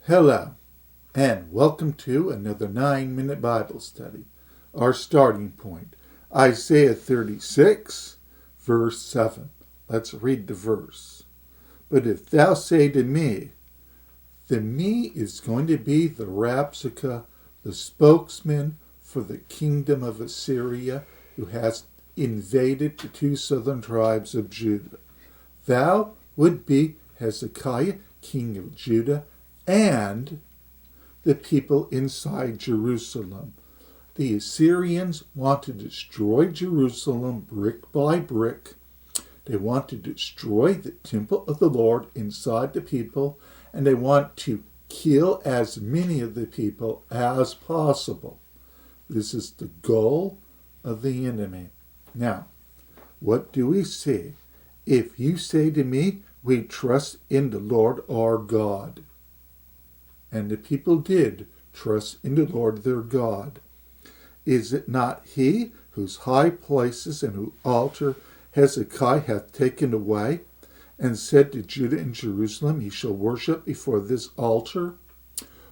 Hello, and welcome to another 9-minute Bible study. Our starting point, Isaiah 36, verse 7. Let's read the verse. But if thou say to me, the me is going to be the Rabshakeh, the spokesman for the kingdom of Assyria, who has invaded the two southern tribes of Judah. Thou would be Hezekiah, king of Judah, and the people inside Jerusalem. The Assyrians want to destroy Jerusalem brick by brick. They want to destroy the temple of the Lord inside the people, and they want to kill as many of the people as possible. This is the goal of the enemy. Now, what do we see? If you say to me, we trust in the Lord our God. And the people did trust in the Lord their God. Is it not he whose high places and whose altar Hezekiah hath taken away, and said to Judah and Jerusalem, ye shall worship before this altar?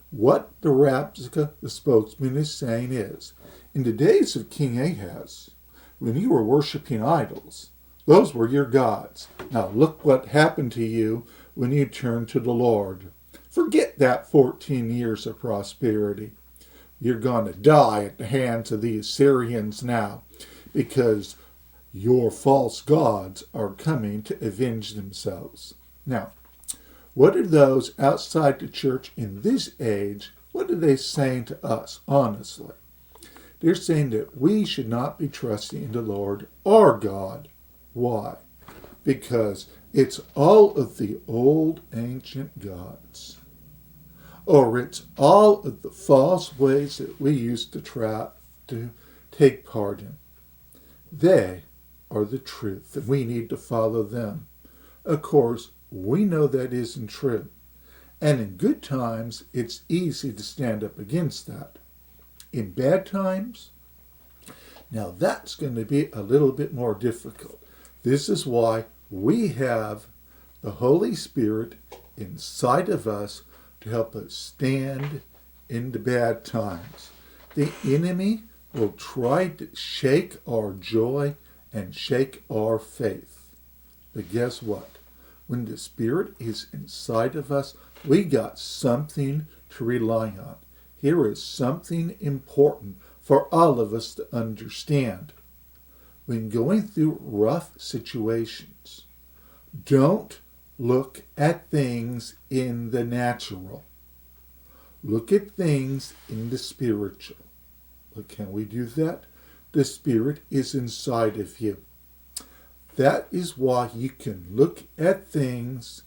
What the Rabshakeh, the spokesman, is saying is, in the days of King Ahaz, when you were worshiping idols, those were your gods. Now look what happened to you when you turned to the Lord. Forget that 14 years of prosperity. You're going to die at the hands of the Assyrians now, because your false gods are coming to avenge themselves. Now, what are those outside the church in this age, what are they saying to us, honestly? They're saying that we should not be trusting in the Lord our God. Why? Because it's all of the old ancient gods. Or it's all of the false ways that we used to try to take part in. They are the truth, and we need to follow them. Of course, we know that isn't true. And in good times, it's easy to stand up against that. In bad times, now that's going to be a little bit more difficult. This is why we have the Holy Spirit inside of us to help us stand in the bad times. The enemy will try to shake our joy and shake our faith. But guess what? When the Spirit is inside of us, we got something to rely on. Here is something important for all of us to understand. When going through rough situations, don't look at things in the natural. Look at things in the spiritual. But can we do that? The Spirit is inside of you. That is why you can look at things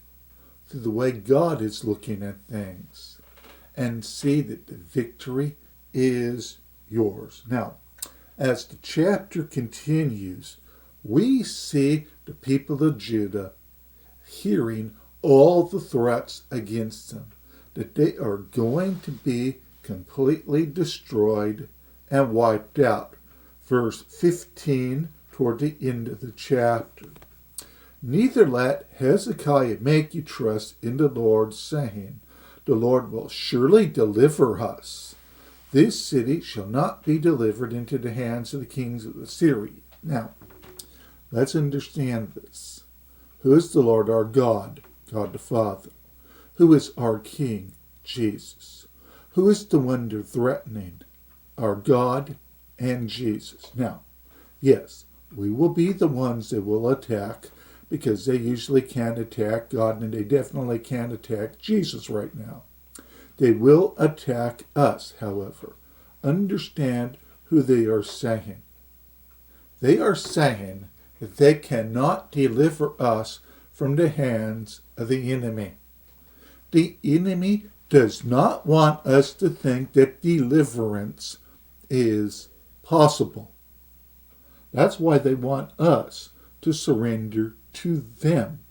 through the way God is looking at things and see that the victory is yours. Now, as the chapter continues, we see the people of Judah hearing all the threats against them, that they are going to be completely destroyed and wiped out. Verse 15, toward the end of the chapter. Neither let Hezekiah make you trust in the Lord, saying, the Lord will surely deliver us. This city shall not be delivered into the hands of the kings of Assyria. Now, let's understand this. Who is the Lord our God? God the Father. Who is our King? Jesus. Who is the one they're threatening? Our God and Jesus. Now, yes, we will be the ones that will attack, because they usually can't attack God, and they definitely can't attack Jesus right now. They will attack us, however. Understand who they are saying. They are saying that they cannot deliver us from the hands of the enemy. The enemy does not want us to think that deliverance is possible. That's why they want us to surrender to them.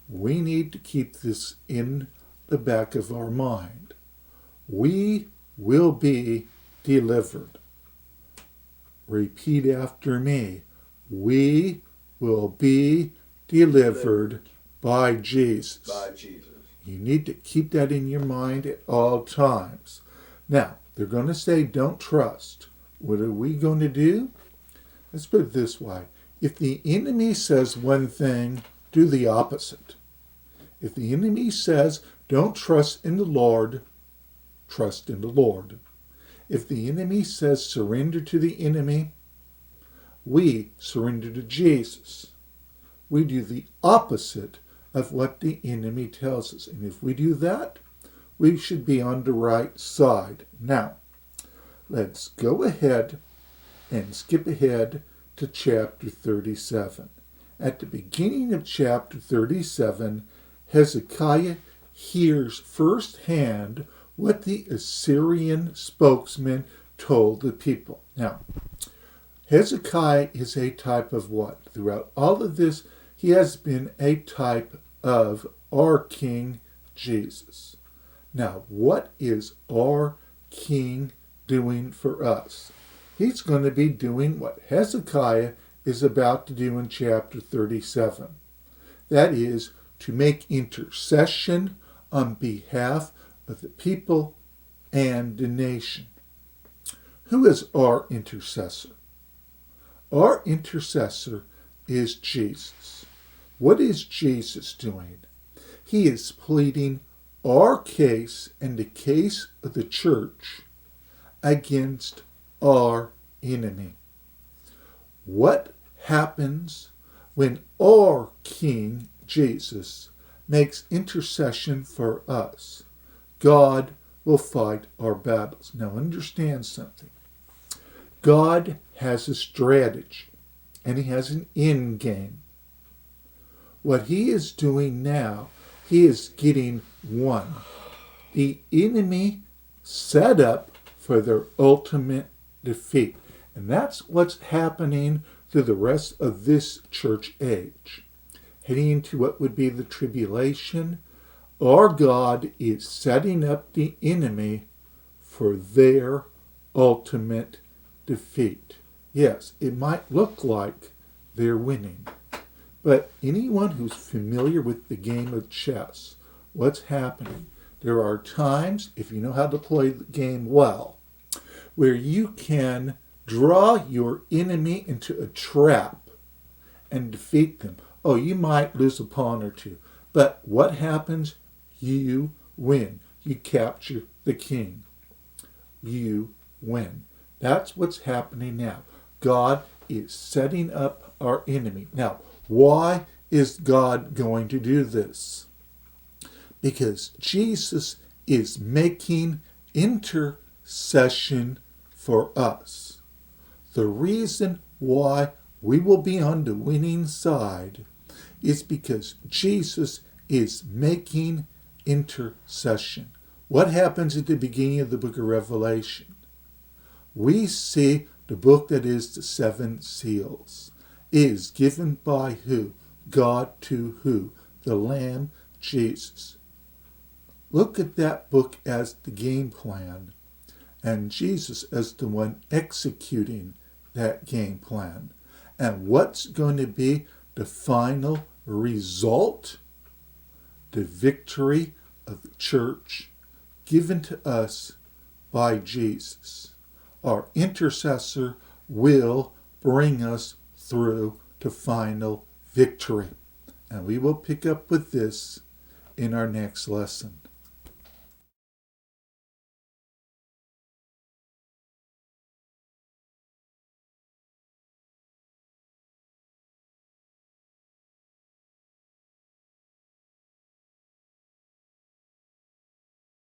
We need to keep this in the back of our mind. We will be delivered. Repeat after me. We will be delivered by Jesus. By Jesus. You need to keep that in your mind at all times. Now, they're going to say don't trust. What are we going to do? Let's put it this way. If the enemy says one thing, do the opposite. If the enemy says don't trust in the Lord, trust in the Lord. If the enemy says surrender to the enemy, we surrender to Jesus. We do the opposite of what the enemy tells us. And if we do that, we should be on the right side. Now, let's go ahead and skip ahead to chapter 37. At the beginning of chapter 37, Hezekiah hears firsthand what the Assyrian spokesman told the people. Now, Hezekiah is a type of what? Throughout all of this, he has been a type of our King Jesus. Now, what is our King doing for us? He's going to be doing what Hezekiah is about to do in chapter 37. That is, to make intercession on behalf of the people and the nation. Who is our intercessor? Our intercessor is Jesus. What is Jesus doing? He is pleading our case and the case of the church against our enemy. What happens when our King Jesus makes intercession for us? God will fight our battles. Now understand something. God has a strategy and he has an end game. What he is doing now, he is getting the enemy set up for their ultimate defeat. And that's what's happening through the rest of this church age. Heading into what would be the tribulation, our God is setting up the enemy for their ultimate defeat. Yes, it might look like they're winning. But anyone who's familiar with the game of chess, what's happening? There are times, if you know how to play the game well, where you can draw your enemy into a trap and defeat them. Oh, you might lose a pawn or two. But what happens? You win. You capture the king. You win. That's what's happening now. God is setting up our enemy. Now, why is God going to do this? Because Jesus is making intercession for us. The reason why we will be on the winning side is because Jesus is making intercession. What happens at the beginning of the book of Revelation? We see the book that is the seven seals is given by who? God to who? The Lamb, Jesus. Look at that book as the game plan and Jesus as the one executing that game plan. And what's going to be the final result? The victory of the church given to us by Jesus. Our intercessor will bring us through to final victory. And we will pick up with this in our next lesson.